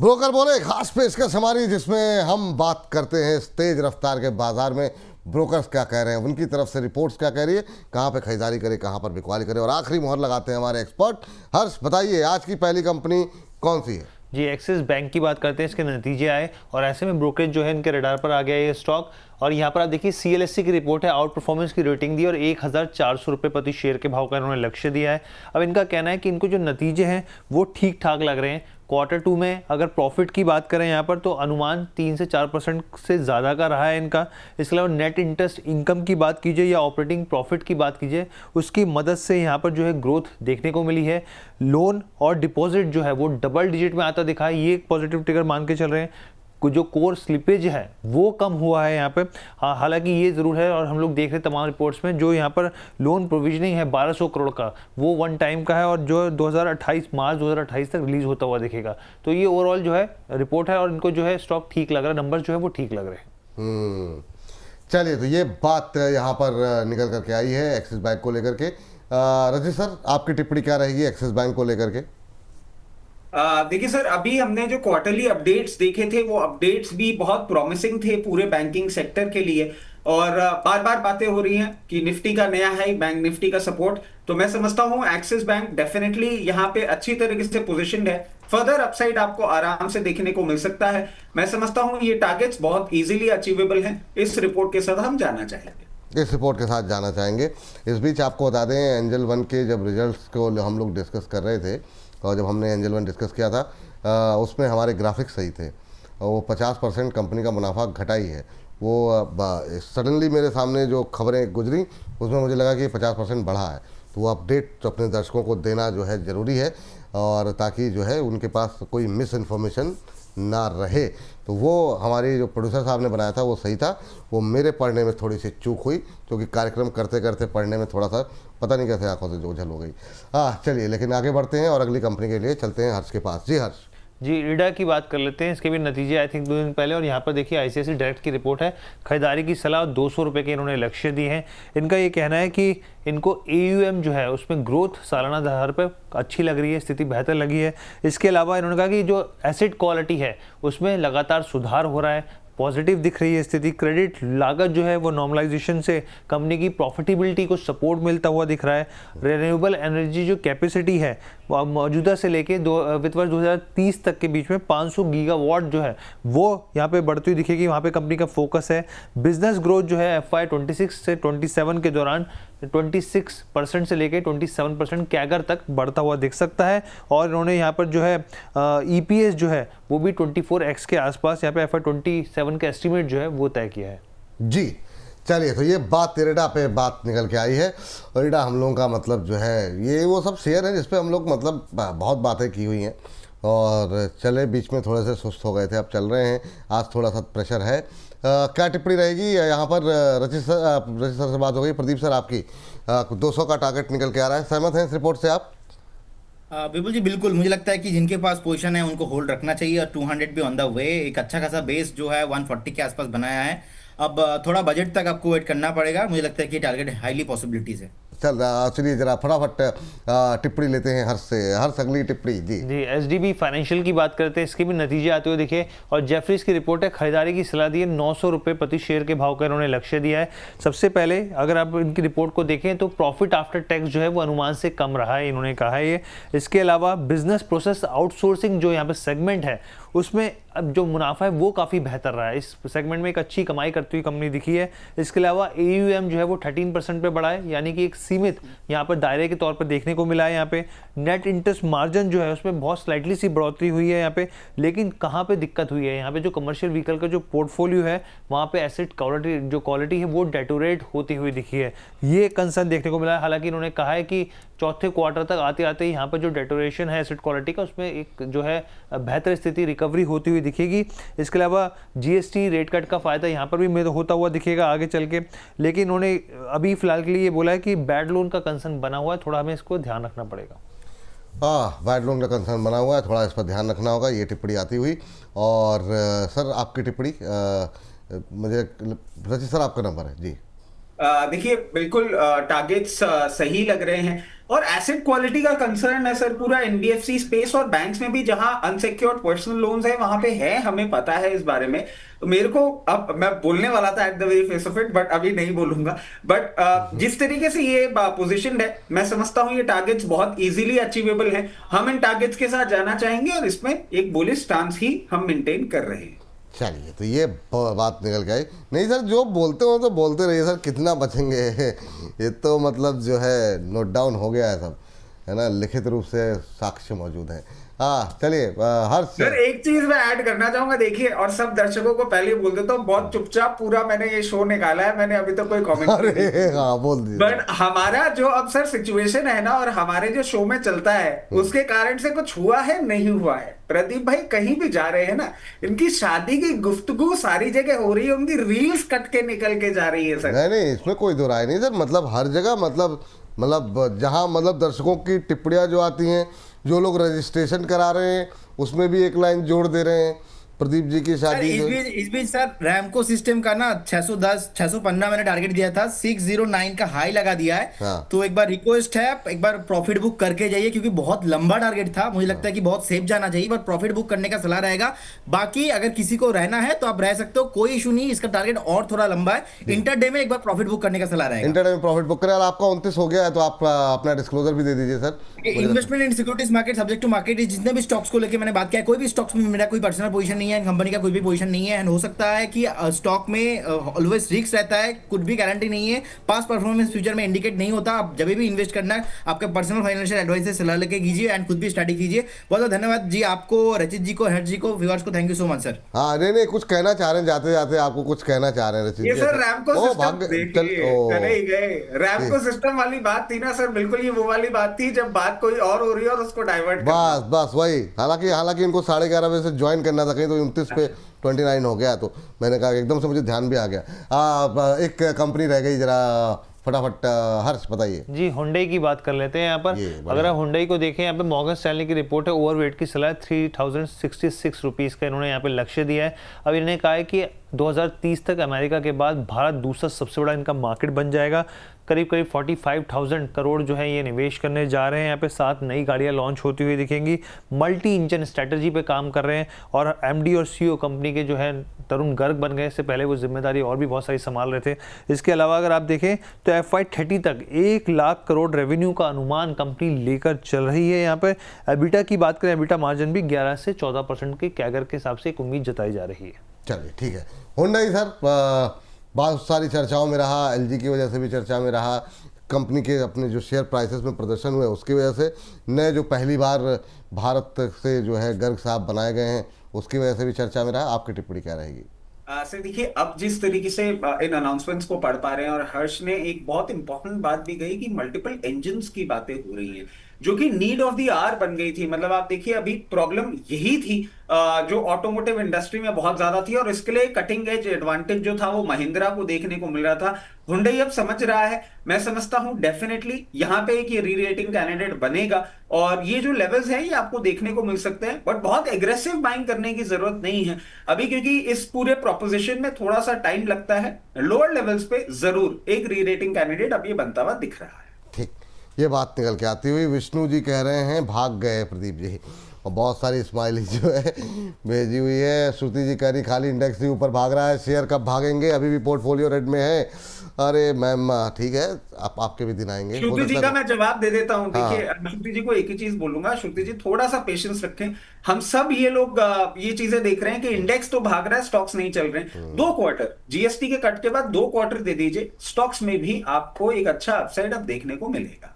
Broker बोले खास पेशकश हमारी, जिसमें हम बात करते हैं इस तेज रफ्तार के बाजार में ब्रोकर्स क्या कह रहे हैं, उनकी तरफ से रिपोर्ट्स क्या कह रही है, कहाँ पे खरीदारी करें, कहाँ पर बिकवाली करें, और आखिरी मोहर लगाते हैं हमारे एक्सपर्ट। हर्ष, बताइए आज की पहली कंपनी कौन सी है? जी, एक्सिस बैंक की बात करते हैं। इसके नतीजे आए और ऐसे में ब्रोकरेज जो है इनके रडार पर आ गया ये स्टॉक। और यहाँ पर आप देखिए CLSC की रिपोर्ट है, आउट परफॉर्मेंस की रेटिंग दी और 1400 रुपये प्रति शेयर के भाव का इन्होंने लक्ष्य दिया है। अब इनका कहना है कि इनको जो नतीजे हैं वो ठीक ठाक लग रहे हैं। Q2 में अगर प्रॉफिट की बात करें यहाँ पर तो अनुमान 3 से 4% से ज़्यादा का रहा है इनका। इसके अलावा नेट इंटरेस्ट इनकम की बात कीजिए या ऑपरेटिंग प्रॉफिट की बात कीजिए, उसकी मदद से यहाँ पर जो है ग्रोथ देखने को मिली है। लोन और डिपॉजिट जो है वो डबल डिजिट में आता दिखा है, ये एक पॉजिटिव ट्रिगर मान के चल रहे हैं। जो कोर स्लिपेज है वो कम हुआ है यहाँ पे। हालांकि ये ज़रूर है, और हम लोग देख रहे हैं तमाम रिपोर्ट्स में, जो यहाँ पर लोन प्रोविजनिंग है 1200 करोड़ का, वो वन टाइम का है और जो 2028 मार्च 2028 तक रिलीज होता हुआ दिखेगा। तो ये ओवरऑल जो है रिपोर्ट है और इनको जो है स्टॉक ठीक लग रहा है, नंबर जो है वो ठीक लग रहे हैं। चलिए, तो ये बात यहाँ पर निकल करके आई है एक्सिस बैंक को लेकर के। रजनी सर, आपकी टिप्पणी क्या रहेगी एक्सिस बैंक को लेकर के? देखिए सर, अभी हमने जो क्वार्टरली अपडेट्स देखे थे वो अपडेट्स भी बहुत प्रॉमिसिंग थे पूरे बैंकिंग सेक्टर के लिए। और बार बार बातें हो रही हैं कि निफ्टी का नया है, बैंक निफ्टी का सपोर्ट। तो मैं समझता हूं एक्सिस बैंक डेफिनेटली यहां पे अच्छी तरीके से पोजीशनड है। फर्दर अपसाइड आपको आराम से देखने को मिल सकता है। मैं समझता हूं ये टारगेट्स बहुत इजीली अचीवेबल हैं। इस रिपोर्ट के साथ हम जाना चाहेंगे। इस रिपोर्ट के साथ जाना चाहेंगे। इस बीच आपको बता दें, एंजल वन के जब रिजल्ट्स को हम लोग डिस्कस कर रहे थे और जब हमने एंजल वन डिस्कस किया था उसमें हमारे ग्राफिक्स सही थे और वो 50% कंपनी का मुनाफा घटाई है। वो सडनली मेरे सामने जो खबरें गुजरी उसमें मुझे लगा कि 50% बढ़ा है। तो वो अपडेट अपने दर्शकों को देना जो है ज़रूरी है, और ताकि जो है उनके पास कोई मिस इन्फॉर्मेशन ना रहे। तो वो हमारी जो प्रोड्यूसर साहब ने बनाया था वो सही था। वो मेरे पढ़ने में थोड़ी सी चूक हुई, क्योंकि कार्यक्रम करते करते पढ़ने में थोड़ा सा पता नहीं कैसे आंखों से ओझल हो गई। चलिए, लेकिन आगे बढ़ते हैं और अगली कंपनी के लिए चलते हैं हर्ष के पास। जी हर्ष। जी, इडा की बात कर लेते हैं। इसके भी नतीजे आई थिंक 2 दिन पहले, और यहाँ पर देखिए ICICI डायरेक्ट की रिपोर्ट है। खरीदारी की सलाह 200 रुपये के इन्होंने लक्ष्य दिए हैं। इनका ये कहना है कि इनको AUM जो है उसमें ग्रोथ सालाना आधार पर अच्छी लग रही है, स्थिति बेहतर लगी है। इसके अलावा इन्होंने कहा कि जो एसेट क्वालिटी है उसमें लगातार सुधार हो रहा है, पॉजिटिव दिख रही है स्थिति। क्रेडिट लागत जो है वो नॉर्मलाइजेशन से कंपनी की प्रॉफिटेबिलिटी को सपोर्ट मिलता हुआ दिख रहा है। रिन्यूएबल एनर्जी जो कैपेसिटी है वो मौजूदा से लेके वित्त वर्ष 2030 तक के बीच में 500 गीगावाट जो है वो यहाँ पे बढ़ती हुई दिखेगी। वहाँ पे कंपनी का फोकस है। बिजनेस ग्रोथ जो है FY 26 से 27 के दौरान 26% से लेके 27% कैगर तक बढ़ता हुआ दिख सकता है। और इन्होंने यहाँ पर जो है EPS जो है वो भी 24x के आसपास यहाँ पे FY 27 का एस्टिमेट जो है वो तय किया है। जी, चलिए, तो ये बात इरडा पे बात निकल के आई है। और इरडा हम लोगों का मतलब जो है ये वो सब शेयर है जिस पे हम लोग मतलब बहुत बातें की हुई हैं, और चले बीच में थोड़े से सुस्त हो गए थे, अब चल रहे हैं। आज थोड़ा सा प्रेशर है। क्या टिप्पणी रहेगी यहाँ पर? रचित सर से बात हो गई। प्रदीप सर, आपकी 200 का टारगेट निकल के आ रहा है, सहमत हैं इस रिपोर्ट से आप? बिल्कुल जी, बिल्कुल। मुझे लगता है कि जिनके पास पोजीशन है उनको होल्ड रखना चाहिए, और 200 भी ऑन द वे। एक अच्छा खासा बेस जो है 140 के आसपास बनाया है। अब थोड़ा बजट तक आपको वेट करना पड़ेगा। मुझे लगता है कि टारगेट हाईली पॉसिबिलिटीज है। चलिए जरा फटाफट टिप्पणी लेते हैं हर्ष से। हर्ष, अगली टिप्पणी। जी, SDB फाइनेंशियल की बात करते हैं। इसके भी नतीजे आते हुए दिखे, और जेफरीज की रिपोर्ट है। खरीदारी की सलाह दी है, 900 रुपये प्रति शेयर के भाव का इन्होंने लक्ष्य दिया है। सबसे पहले अगर आप इनकी रिपोर्ट को देखें तो प्रॉफिट आफ्टर टैक्स जो है वो अनुमान से कम रहा है, इन्होंने कहा है ये। इसके अलावा बिजनेस प्रोसेस आउटसोर्सिंग जो यहाँ पे सेगमेंट है उसमें अब जो मुनाफा है वो काफ़ी बेहतर रहा है। इस सेगमेंट में एक अच्छी कमाई करती हुई कंपनी दिखी है। इसके अलावा AUM जो है वो 13% पे बढ़ा है, यानी कि एक सीमित यहाँ पर दायरे के तौर पर देखने को मिला है। यहाँ पे नेट इंटरेस्ट मार्जिन जो है उसमें बहुत स्लाइटली सी बढ़ोतरी हुई है यहाँ पे। लेकिन कहाँ पे दिक्कत हुई है, यहाँ पे जो कमर्शियल व्हीकल का जो पोर्टफोलियो है वहाँ पे एसेट क्वालिटी है वो डेटोरेट होती हुई दिखी है, ये कंसर्न देखने को मिला है। हालांकि इन्होंने कहा है कि चौथे क्वार्टर तक आते आते यहाँ पर जो डेटोरेशन है एसेट क्वालिटी का उसमें एक जो है बेहतर स्थिति रिकवरी होती हुई दिखेगी। इसके अलावा GST रेट कट का फायदा यहाँ पर भी होता हुआ दिखेगा आगे चल के। लेकिन इन्होंने अभी फिलहाल के लिए ये बोला है कि बैड लोन का कंसर्न बना हुआ है, थोड़ा हमें इसको ध्यान रखना पड़ेगा। बैड लोन का कंसर्न बना हुआ है, थोड़ा इस पर ध्यान रखना होगा। ये टिप्पणी आती हुई। और सर, आपकी टिप्पणी। मुझे रचित सर, आपका नंबर है। जी, देखिए, बिल्कुल टारगेट्स सही लग रहे हैं। और एसेट क्वालिटी का कंसर्न है सर पूरा एनबीएफसी स्पेस और बैंक्स में भी, जहां अनसिक्योर्ड पर्सनल लोन्स है वहां पे है, हमें पता है इस बारे में। तो मेरे को, अब मैं बोलने वाला था at the very face of it, but अभी नहीं बोलूंगा। बट जिस तरीके से ये पोजीशन है, मैं समझता हूं ये टारगेट्स बहुत इजीली अचीवेबल हैं। हम इन टारगेट्स के साथ जाना चाहेंगे और इसमें एक बुलिश स्टांस ही हम मेंटेन कर रहे हैं। चलिए, तो ये बात निकल के आई। नहीं सर, जो बोलते हो तो बोलते रहिए सर, कितना बचेंगे ये तो मतलब जो है नोट डाउन हो गया है सब, है ना, लिखित रूप से साक्ष्य मौजूद है। हाँ चलिए, हर्ष सर एक चीज मैं ऐड करना चाहूंगा, देखिए, और सब दर्शकों को पहले ही बोल देता हूँ, बहुत चुपचाप पूरा मैंने ये शो निकाला है, मैंने अभी तक कोई कमेंट नहीं अरे किया। हाँ, बोल दीजिए बट हमारा जो अब सर सिचुएशन है ना, और हमारे जो शो में चलता है उसके कारण से कुछ हुआ है नहीं हुआ है, प्रदीप भाई कहीं भी जा रहे हैं ना, इनकी शादी की गुफ्तगू सारी जगह हो रही है, उनकी रील्स कट के निकल के जा रही है सर। नहीं नहीं, इसमें कोई दो राय नहीं सर, मतलब हर जगह, मतलब जहाँ मतलब दर्शकों की टिप्पणियाँ जो आती हैं, जो लोग रजिस्ट्रेशन करा रहे हैं उसमें भी एक लाइन जोड़ दे रहे हैं प्रदीप जी की सर शादी इस से। बीच सर रैमको सिस्टम का ना 610 615 मैंने टारगेट दिया था, 609 का हाई लगा दिया है। हाँ तो एक बार रिक्वेस्ट है, एक बार प्रॉफिट बुक करके जाइए, क्योंकि बहुत लंबा टारगेट था, मुझे लगता है कि बहुत सेफ जाना चाहिए, पर प्रॉफिट बुक करने का सलाह रहेगा। बाकी अगर किसी को रहना है तो आप रह सकते हो, कोई इशू नहीं, इसका टारगेट और थोड़ा लंबा है। इंटरडे में एक बार प्रॉफिट बुक करने का सलाह रहेगा। इंटरडे में प्रॉफिट बुक करें, और आपका 29 हो गया है तो आप अपना डिस्क्लोजर भी दे दीजिए sir. Investment in securities market subject to market, जितने भी स्टॉक्स को लेकर मैंने बात किया है, कोई भी स्टॉक्स में मेरा कोई पर्सनल पोजीशन नहीं है, कंपनी का कोई भी पोजीशन नहीं है। एंड हो सकता है कि स्टॉक में ऑलवेज रिस्क रहता है, कुछ भी गारंटी नहीं है, पास्ट परफॉर्मेंस फ्यूचर में इंडिकेट नहीं होता। आप जब भी इन्वेस्ट करना है आपके पर्सनल फाइनेंशियल एडवाइस से सलाह लेके कीजिए एंड खुद भी स्टडी कीजिए। बहुत बहुत धन्यवाद जी आपको, रचित जी को, हर्ष जी को, व्यूअर्स को, thank you so much sir. हाँ नहीं नहीं, कुछ कहना चाह रहे हैं, जाते जाते आपको कुछ कहना चाह रहे हैं रचित ये जी? सर रैमको ओ सिस्टम भाग देखिए, चले ही गए। रैमको सिस्टम वाली बात थी ना सर, बिल्कुल ये वो वाली बात थी जब बात कोई और हो रही है और उसको डाइवर्ट बस बस वही। हालांकि इनको 11:30 बजे से ज्वाइन करना था, कहीं तो 29 पे 29 हो गया, तो मैंने कहा एकदम से मुझे ध्यान भी आ गया। एक कंपनी रह गई, जरा फटाफट हर्ष बताइए जी। हुंडई की बात कर लेते हैं यहाँ पर। ये बढ़िया। अगर आप हुंडई को देखें, यहाँ पे मॉर्गन स्टैनली की रिपोर्ट है, ओवरवेट की सलाह 3066 रुपीज़ का इन्होंने यहाँ पे लक्ष्य दिया है। अब इन्होंने कहा है कि 2030 तक अमेरिका के बाद भारत दूसरा सबसे बड़ा इनका मार्केट बन जाएगा। करीब करीब 45,000 करोड़ जो है ये निवेश करने जा रहे हैं। यहाँ पे 7 नई गाड़ियाँ लॉन्च होती हुई दिखेंगी। मल्टी इंजन स्ट्रैटेजी पे काम कर रहे हैं, और एमडी और सीईओ कंपनी के जो है तरुण गर्ग बन गए। इससे पहले वो जिम्मेदारी और भी बहुत सारी संभाल रहे थे। इसके अलावा अगर आप देखें तो FY30 तक 1 लाख करोड़ रेवेन्यू का अनुमान कंपनी लेकर चल रही है। यहाँ पे एबिटा की बात करें, एबिटा मार्जिन भी 11 से 14% के कैगर के हिसाब से एक उम्मीद जताई जा रही है। चलिए ठीक है। हुंडई सर बहुत सारी चर्चाओं में रहा, एलजी की वजह से भी चर्चा में रहा, कंपनी के अपने जो शेयर प्राइसेस में प्रदर्शन हुए उसकी वजह से, नए जो पहली बार भारत से जो है गर्ग साहब बनाए गए हैं उसकी वजह से भी चर्चा में रहा। आपकी टिप्पणी क्या रहेगी? सर देखिए, अब जिस तरीके से इन अनाउंसमेंट्स को पढ़ पा रहे हैं, और हर्ष ने एक बहुत इंपॉर्टेंट बात भी कही कि मल्टीपल इंजन्स की बातें हो रही हैं, जो कि नीड ऑफ द आवर बन गई थी। मतलब आप देखिए, अभी प्रॉब्लम यही थी जो ऑटोमोटिव इंडस्ट्री में बहुत ज्यादा थी, और इसके लिए कटिंग एज एडवांटेज जो था वो महिंद्रा को देखने को मिल रहा था। हुंडई अब समझ रहा है, मैं समझता हूं डेफिनेटली यहाँ पे एक ये री रेटिंग कैंडिडेट बनेगा, और ये जो लेवल्स हैं ये आपको देखने को मिल सकते हैं, बट बहुत एग्रेसिव बाइंग करने की जरूरत नहीं है अभी, क्योंकि इस पूरे प्रोपोजिशन में थोड़ा सा टाइम लगता है। लोअर लेवल्स पे जरूर एक री रेटिंग कैंडिडेट अब ये बनता हुआ दिख रहा है। ठीक, ये बात निकल के आती हुई विष्णु जी कह रहे हैं भाग गए प्रदीप जी, और बहुत सारी स्माइली जो है भेजी हुई है। श्रुति जी कह रही खाली इंडेक्स ही ऊपर भाग रहा है, शेयर कब भागेंगे, अभी भी पोर्टफोलियो रेड में है। अरे मैम ठीक है, आपके भी दिन आएंगे। श्रुति जी का मैं जवाब दे देता हूं। देखिए, श्रुति जी को एक ही चीज बोलूंगा, श्रुति जी थोड़ा सा पेशेंस रखें। हम सब ये लोग ये चीजें देख रहे हैं कि इंडेक्स तो भाग रहा है, स्टॉक्स नहीं चल रहे हैं। 2 क्वार्टर जीएसटी के कट के बाद 2 क्वार्टर दे दीजिए, स्टॉक्स में भी आपको एक अच्छा अपसाइड अब देखने को मिलेगा।